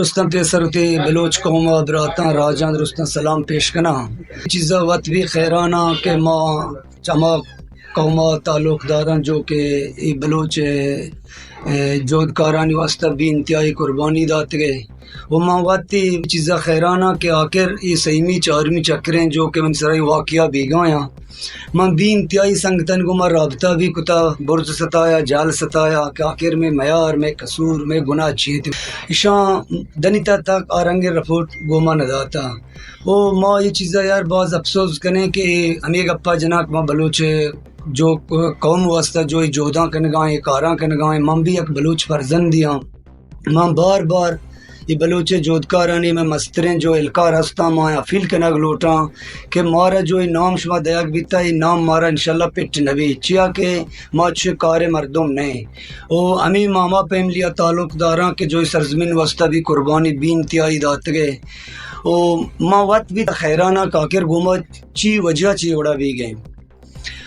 Rustam pacer ہوتے بلوچ قوم براتا راجان رستم سلام پیش کنا چیزا وقت بھی خیرانہ کہ ماں چما قوما تعلق داران جو کہ بلوچ جودکارانی واسطہ بھی انتہائی قربانی دات گئے وہ ماں واتی چیزا خیرانہ کہ آخر یہ سیمی چارمی چکریں جو کہ من سرائی واقعہ بھی گایا ماں بھی انتہائی سنگتن کو ماں رابطہ بھی کتا برز ستایا جال ستایا کہ آخر میں معیار میں قصور میں گناہ چیت اشاں دنیتا تک آرنگ رپورٹ گوما نداتا وہ ماں یہ چیزا یار بعض افسوس کریں کہ ہمیں گپا جناک ماں بلوچ جو قوم واسطہ جو جوداں کنگائیں کاراں کنگائیں ماں بھی ایک بلوچ فرزندیاں ماں بار بار یہ بلوچ جودکارانی میں مستریں جو الکار ہستا ماں افیل کنگ لوٹاں کہ مارا جو نام شما دیاگ بیتا یہ نام مارا انشاءاللہ پٹ نبی چیا کہ ماں چھے کار مردم نہیں او امی ماما پیم لیا تعلق داراں کہ جو سرزمین واسطہ بھی قربانی بھی انتہائی دات گئے او ماں وقت بھی خیرانہ کاکر گوما چی وجہ چی اڑا بھی گئے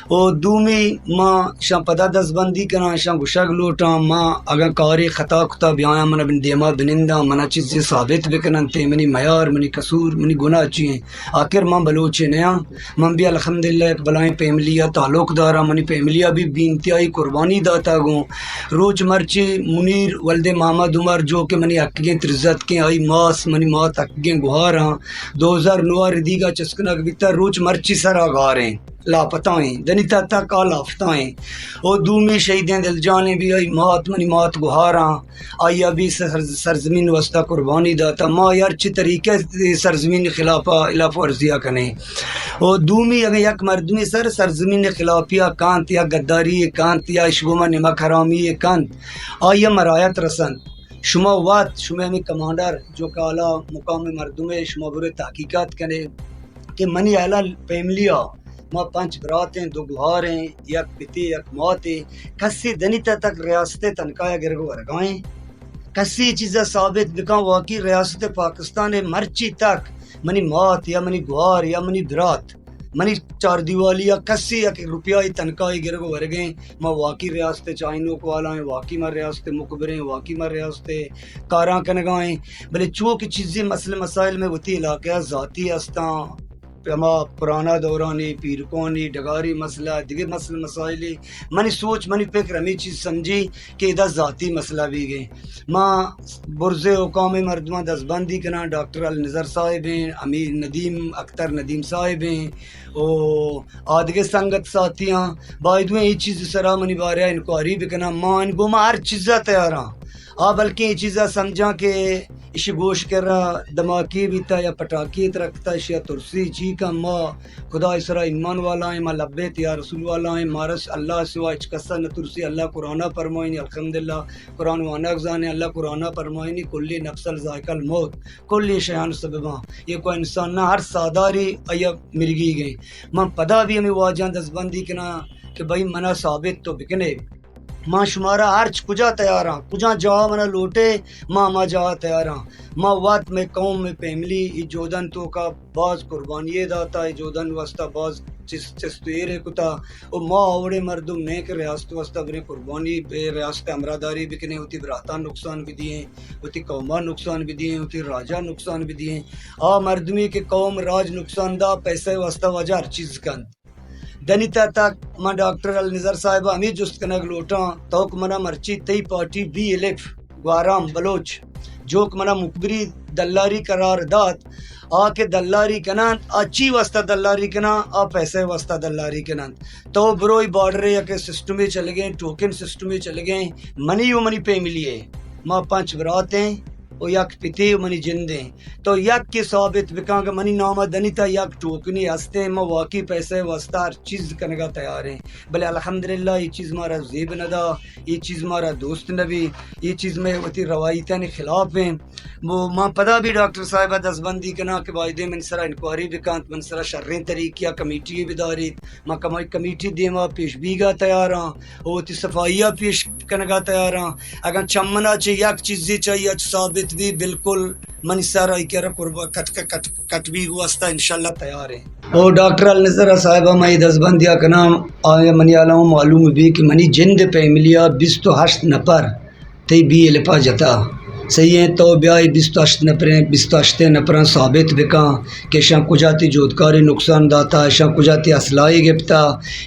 او دومی ماں شاں پدا دستبندی کنا شاں گشاگ لوٹاں ماں اگر کاری خطا کتا بیایا من بن دیما بنندہ منا چیزی ثابت بکنن تے منی معیار منی قصور منی گناہ چیئیں آخر ماں بلوچے نیا من بھی الحمدللہ ایک بلائیں پیملیہ تعلق دارا منی پیملیہ بھی انتہائی قربانی داتا گوں روچ مرچی منیر ولد محمد عمر جو کہ منی اکگیں ترزت کے آئی ماس منی مات اکگیں گوھاراں 2009 ردیگا چسکنک بیتا روچ مرچی سرا گاریں لاپتائیں دنیتا تک لافتائیں او دومی شہیدیں دل جانے بھی آئی مات منی مات گوھاراں آئی ابھی سرزمین واسطہ قربانی داتا ماں یار چی طریقے سرزمین خلاف ورزیہ کنے او دومی اگر یک مردمی سرزمین خلافیہ کانت یا گداری کانت یا اشگوما نمک حرامی کانت آئی مرایت رسند شما وات شما ہمیں کمانڈر جو کہ اعلیٰ مقام مردم شما برے تحقیقات کنے کہ منی اعلیٰ پیملیہ ماں 5 براتیں 2 گوھاریں یک پتی یک موتیں کسی دنیتا تک ریاست تنقاہ گرگو ورگائیں کسی چیزیں ثابت بکاں واقعی ریاست پاکستان مرچی تک منی موت یا منی گوھار یا منی برات منی 4 دیوالی یا کسی یک روپیائی تنقاہی گرگو ورگیں ماں واقعی ریاست چائنوں کو آلائیں واقعی ماں ریاست مقبریں واقعی ماں ریاست کاراں کنگائیں بلے چوک چیزیں مسئلہ مسائل میں وتی علاقہ ذاتی ہستاں ہما پرانا دورانی پیرکونی ڈگاری مسئلہ دیگر مسئلہ مسائلی منی سوچ منی فکر ہمیں چیز سمجھی کہ ادھا ذاتی مسئلہ بھی گئے ماں برز حکام مردمہ دستبندی کنا ڈاکٹر النظر صاحب ہیں امیر ندیم اختر ندیم صاحب ہیں او آدھگے سنگت ساتھیاں باعدویں یہ چیز سرا منی بارے انکواری بکنا ماں ان گو ماں ہر چیزہ تیاراں بلکہ یہ چیزہ سمجھا کہ اسی گوش کر رہا دماغی بھی تا یا پٹاکی رکھتا اشیا ترسی چی کا ماں خدا اسرا ایمان والا ہیں ماں لبیت یا رسول والا ہیں مارس اللہ سوا اچ کسا نہ ترسی اللہ قرآن فرمائنی الحمدللہ قرآن وانا گزانے اللہ قرآن فرمائنی کلی نفس الذائقہ الموت کلی شیان سبباں یہ کوئی انسان نہ ہر ساداری ایا مرگی گئے ماں پدا بھی ہمیں واجہاں دستبندی کنا کہ بھائی منا ثابت تو بکنے ماں شمارا ہرچ کجا تیاراں کجا جا منا لوٹے ماں جا تیاراں ماں وات میں قوم میں پیملی ای جودن تو کا باز قربانی داتا ای جودن واسطہ باز چستویر کتا او ماں اوڑے مردم نیک ریاست واسطہ بنے قربانی بے ریاست امراداری بکنے ہوتی براتان نقصان بھی دیئے ہوتی قوما نقصان بھی دیئے ہوتی راجہ نقصان بھی دیئے مردمی کے قوم راج نقصان دا پیسے واسطہ وجہ ہر چیز کند دنیتا تک ماں ڈاکٹر النظر صاحبہ ہمیں جست کنگ لوٹاں توک منا مرچی تی پارٹی بی الف گوارام بلوچ جو کہ منا مقبری دلاری قرار دات کے دلاری کنند چی واسطہ دلاری کنا پیسے واسطہ دلاری کنند تو بروئی بارڈر یا کہ سسٹم میں چلے گئے ٹوکن سسٹم میں چلے گئے منی پہ ملیے ماں 5 براتیں او یک پتی منی جندیں تو یک کی ثابت بکاں کہ منی نامہ دنیتا یک ٹوکنی ہستے ماں واقعی پیسے واسطہ ہر چیز کنگا تیار ہیں بلے الحمدللہ یہ چیز مارا زیب ندا یہ چیز مارا دوست نبی یہ چیز میں وتی روایتیں خلاف ہیں وہ ماں پدا بھی ڈاکٹر صاحبہ دستبندی کنا کہ واحدے من سرا انکوائری بکانت من سرا شرین طریقہ کمیٹی بداریت ماں کمیٹی دیما پیش بیگا تیاراں او تی صفائیہ پیش کنگا تیاراں اگر چمنا چاہیے یک چیزی چاہیے ثابت بھی بالکل منی سارا کہہ رہا کٹ بھی واسطہ انشاءاللہ تیار ہے او ڈاکٹر النظر صاحبہ میں دستبندیہ کنا آیا منی عالم معلوم بھی کہ منی جند پیملیہ 28 نفر تی بی الپا جتا سہی تو بیائی 28 نفران ثابت بکاں کہ شاں کجاتی جودکاری نقصان داتا شاں کجاتی اسلائی گپتا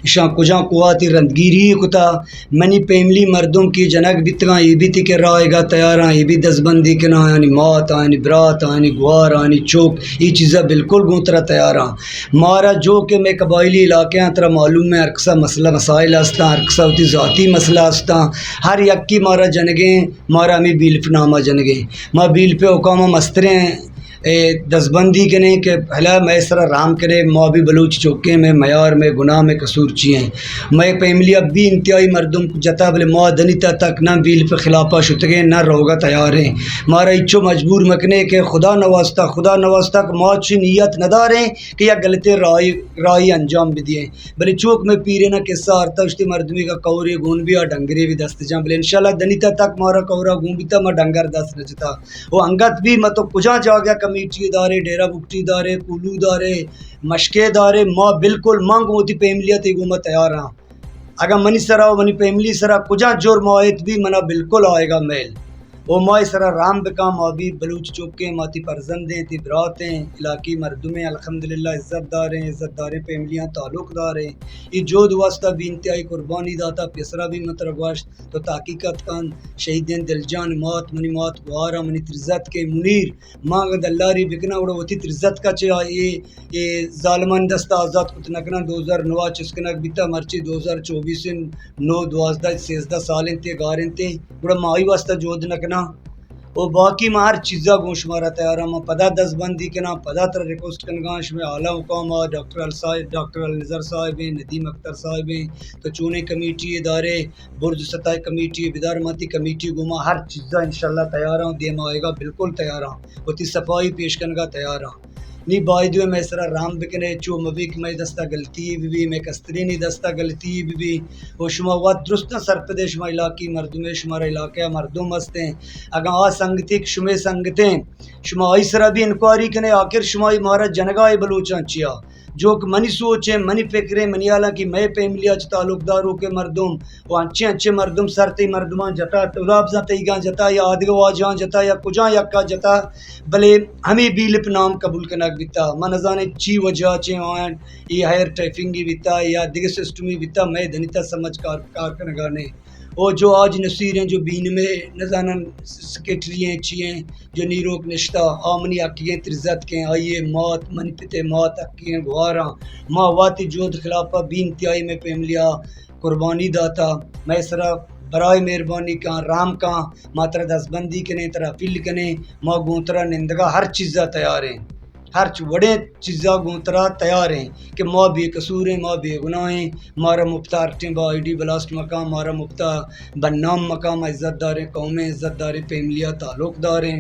شاں کجا قواتی رندگیری کتا منی پیملی مردم کی جنک بتگاں یہ بھی تھی کہ رائے گا تیاراں یہ بھی دزبندی کنا یعنی موت آنی برات آنی گوار آنی چوک یہ چیزیں بالکل گونترا تیاراں مارا جو کہ میں قبائلی علاقے ہیں ترا معلوم ہے ارکسا مسئلہ مسائل ہستا ارکسا ہوتی ذاتی مسئلہ ہستا ہر یکی مارا جنگیں مارا ہمیں بیلف نامہ جنگیں ما بیل پہ حکامہ مستریں دزبندی کنے کہ پہلا میں سرا رام کرے ما بھی بلوچ چوکے میں معیار میں گناہ میں قصور چیئیں میں پیملی اب بھی انتہائی مردم جتا بلے ما دنیتا تک نہ بیل پہ خلافہ شتگیں نہ روگا تیاریں مارا اچھو مجبور مکنے کہ خدا نواستا کہ ما چی نیت نداریں کہ یا غلطے رائی انجام بھی دیئیں بلے چوک میں پیرے نہ قصہ آرتا اشتی مردمی کا کورے گون بھی اور ڈنگرے بھی دست جاں بلے انشاءاللہ دنیتا تک مارا کورا گون بھی تا ما ڈنگر دست نچتا وہ انگت بھی ما تو کجا جا گیا کمیٹی ادارے ڈیرہ بکٹی ادارے کولو ادارے مشکے ادارے ما بالکل مانگ ہوتی پیملیت گوما تیار ہاں اگر منی سرا و منی پیملی سرا کجا جرم آئیت بھی منا بالکل آئے گا میل وہ مائی سرا رام بکا ما بھی بلوچ چوکیں ماتی پرزندیں تی براتیں علاقی مردمیں الحمدللہ عزت داریں پیملیاں تعلق داریں یہ جو دوستہ بھی انتہائی قربانی داتا پیسرا بھی مترگوشت تو تحقیقت کن شہیدین دلجان موت منی موت گوارا منی ترزت کے منیر مانگ دلاری بکنا اڑا ہوتی ترزت کا چاہ یہ ظالمان دستہ آزاد کتنکنا 2009 چسکنک بیتا مرچی 2024 9 12 13 سالیں تے گاریں تے اڑا مائی واسطہ جود نکنا وہ باقی میں ہر چیزا گوش مارا تیارا میں پدا دزبندی کنا پدا تر ریکوسٹ کنگانش میں اعلیٰ حکامہ ڈاکٹر النظر صاحب ندیم اختر صاحب تو چونے کمیٹی ادارے برج ستائی کمیٹی بیدارماتی کمیٹی گما ہر چیزا انشاءاللہ تیار ہوں دیم آئے گا بالکل تیار ہوں ہوتی صفائی پیش کنگا تیار ہوں نی بائی میں سرا رام بکنے چو مبیک میں دستہ غلطی بھی میں کستری نہیں دستہ غلطی بھی وہ شما وقت درست سرپدے شما علاقی مردم شمارا علاقہ مردم ہستے اگر آ سنگتی شما سنگتیں شما آئی سرا بھی انکوائری کنے آخر شما مارا جنگائی بلوچاں چیا جو کہ منی سوچیں منی فکریں منی آلا کی میں پیملی اچ تعلق داروں کے مردم وہ اچھے مردم سرتی مردمان جتا تولاب زا تیگاں جتا یا آدگو آجان جتا یا کجاں یکا جتا بلے ہمیں بیلپ نام قبول کنک بیتا منظانے چی وجہ چیں آئین یہ ہائر ٹریفنگی بیتا یا دیگر سسٹمی بیتا میں دنیتا سمجھ کار کنگانے وہ جو آج نصیر ہیں جو بین میں نزانن سیکیٹری ہیں چیئیں جو نیروک نشتہ آمنی حقیقیں ترزت کے آئیے موت منی پتے موت حقیقیں گوارا ماں واتی جود خلافہ بین تیائی میں پیملیا قربانی داتا میں سرا برائے مہربانی کہاں رام کہاں ماں ترہ دزبندی کنے ترہ فیل کنے ماں گونترہ نندگا ہر چیزہ تیار ہیں ہر وڑے چیزاں گونترا تیار ہیں کہ ماں بے قصور ہیں ماں بے گناہ ہیں مارا مفتا ارٹیں با آئی ڈی بلاسٹ مقام مارا مفتا بنام مقام عزت داریں قومیں عزت داریں پیملیہ تعلق داریں